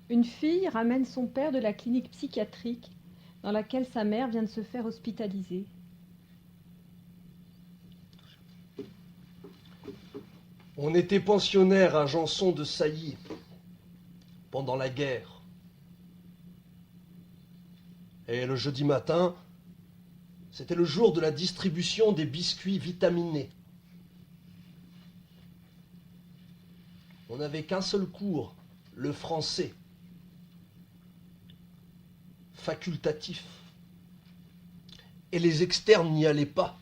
Une fille ramène son père de la clinique psychiatrique dans laquelle sa mère vient de se faire hospitaliser. On était pensionnaire à Janson de Sailly pendant la guerre. Et le jeudi matin, c'était le jour de la distribution des biscuits vitaminés. On n'avait qu'un seul cours, le français, facultatif. Et les externes n'y allaient pas.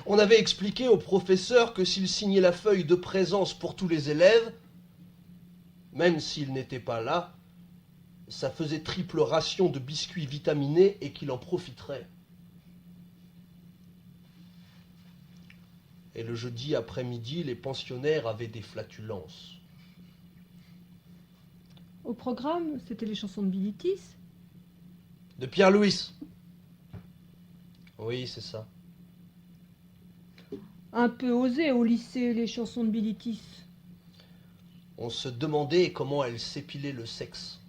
On avait expliqué au professeur que s'il signait la feuille de présence pour tous les élèves, même s'il n'était pas là, ça faisait triple ration de biscuits vitaminés et qu'il en profiterait. Et le jeudi après-midi, les pensionnaires avaient des flatulences. Au programme, c'était les chansons de Bilitis. De Pierre-Louis. Oui, c'est ça. Un peu osé au lycée, les chansons de Bilitis. On se demandait comment elle s'épilait le sexe.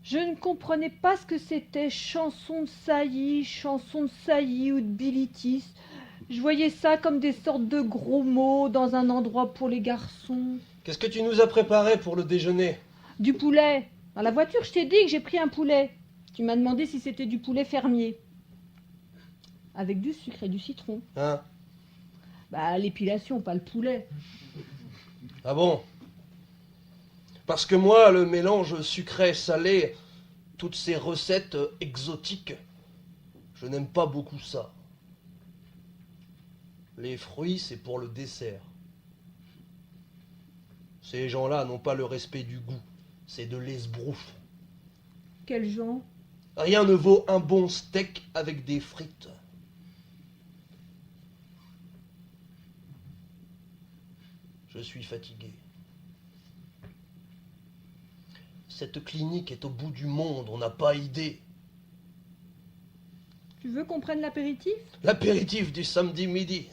Je ne comprenais pas ce que c'était chanson de Sailly ou de Bilitis. Je voyais ça comme des sortes de gros mots dans un endroit pour les garçons. Qu'est-ce que tu nous as préparé pour le déjeuner? Du poulet. Dans la voiture, je t'ai dit que j'ai pris un poulet. Tu m'as demandé si c'était du poulet fermier. Avec du sucre et du citron. Hein? Bah, l'épilation, pas le poulet. Ah bon? Parce que moi, le mélange sucré-salé, toutes ces recettes exotiques, je n'aime pas beaucoup ça. Les fruits, c'est pour le dessert. Ces gens-là n'ont pas le respect du goût. C'est de l'esbrouf. Quel genre? Rien ne vaut un bon steak avec des frites. Je suis fatigué. Cette clinique est au bout du monde, on n'a pas idée. Tu veux qu'on prenne l'apéritif? L'apéritif du samedi midi.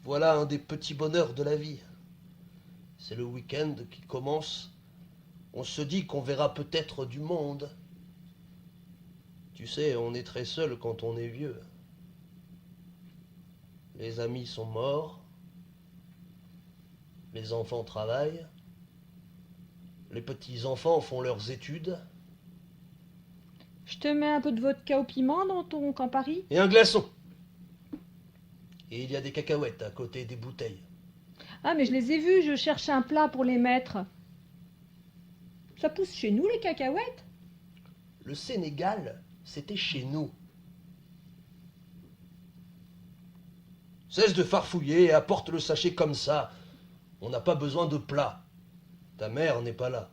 Voilà un des petits bonheurs de la vie. C'est le week-end qui commence. On se dit qu'on verra peut-être du monde. Tu sais, on est très seul quand on est vieux. Les amis sont morts. Les enfants travaillent. Les petits-enfants font leurs études. Je te mets un peu de vodka au piment dans ton Campari? Et un glaçon. Et il y a des cacahuètes à côté des bouteilles. Ah, mais je les ai vus, je cherche un plat pour les mettre. Ça pousse chez nous, les cacahuètes? Le Sénégal, c'était chez nous. Cesse de farfouiller et apporte le sachet comme ça. On n'a pas besoin de plat. Ta mère n'est pas là.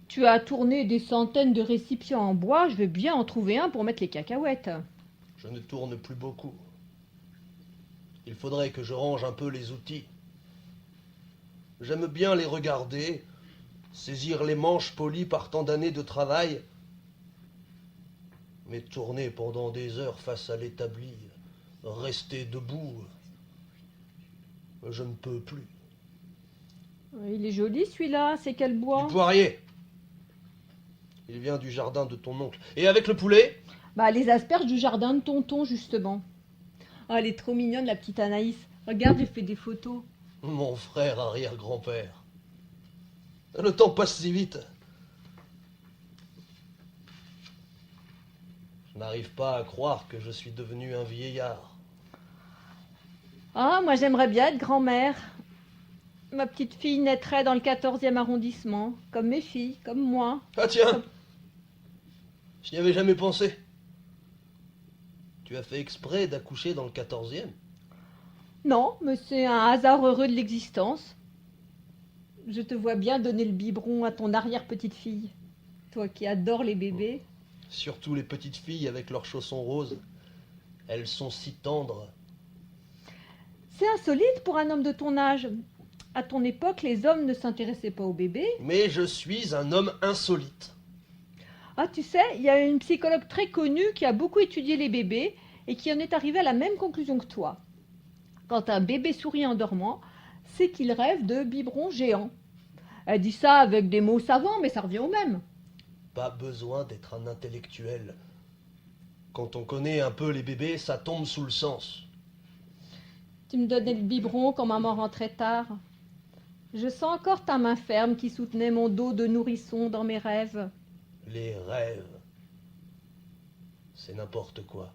Tu as tourné des centaines de récipients en bois, je veux bien en trouver un pour mettre les cacahuètes. Je ne tourne plus beaucoup. Il faudrait que je range un peu les outils. J'aime bien les regarder, saisir les manches polies par tant d'années de travail, mais tourner pendant des heures face à l'établi, rester debout, je ne peux plus. Il est joli celui-là, c'est quel bois? Du poirier. Il vient du jardin de ton oncle. Et avec le poulet? Bah, les asperges du jardin de tonton, justement. Oh, elle est trop mignonne, la petite Anaïs. Regarde, j'ai fait des photos. Mon frère arrière-grand-père. Le temps passe si vite. Je n'arrive pas à croire que je suis devenu un vieillard. Ah, moi j'aimerais bien être grand-mère. Ma petite fille naîtrait dans le 14e arrondissement, comme mes filles, comme moi. Ah tiens, je n'y avais jamais pensé. Tu as fait exprès d'accoucher dans le 14e? Non, mais c'est un hasard heureux de l'existence. Je te vois bien donner le biberon à ton arrière-petite-fille. Toi qui adores les bébés. Surtout les petites filles avec leurs chaussons roses. Elles sont si tendres. C'est insolite pour un homme de ton âge. À ton époque, les hommes ne s'intéressaient pas aux bébés. Mais je suis un homme insolite. Ah, tu sais, il y a une psychologue très connue qui a beaucoup étudié les bébés et qui en est arrivée à la même conclusion que toi. Quand un bébé sourit en dormant, c'est qu'il rêve de biberons géants. Elle dit ça avec des mots savants, mais ça revient au même. Pas besoin d'être un intellectuel. Quand on connaît un peu les bébés, ça tombe sous le sens. Tu me donnais le biberon quand maman rentrait tard. Je sens encore ta main ferme qui soutenait mon dos de nourrisson dans mes rêves. Les rêves, c'est n'importe quoi.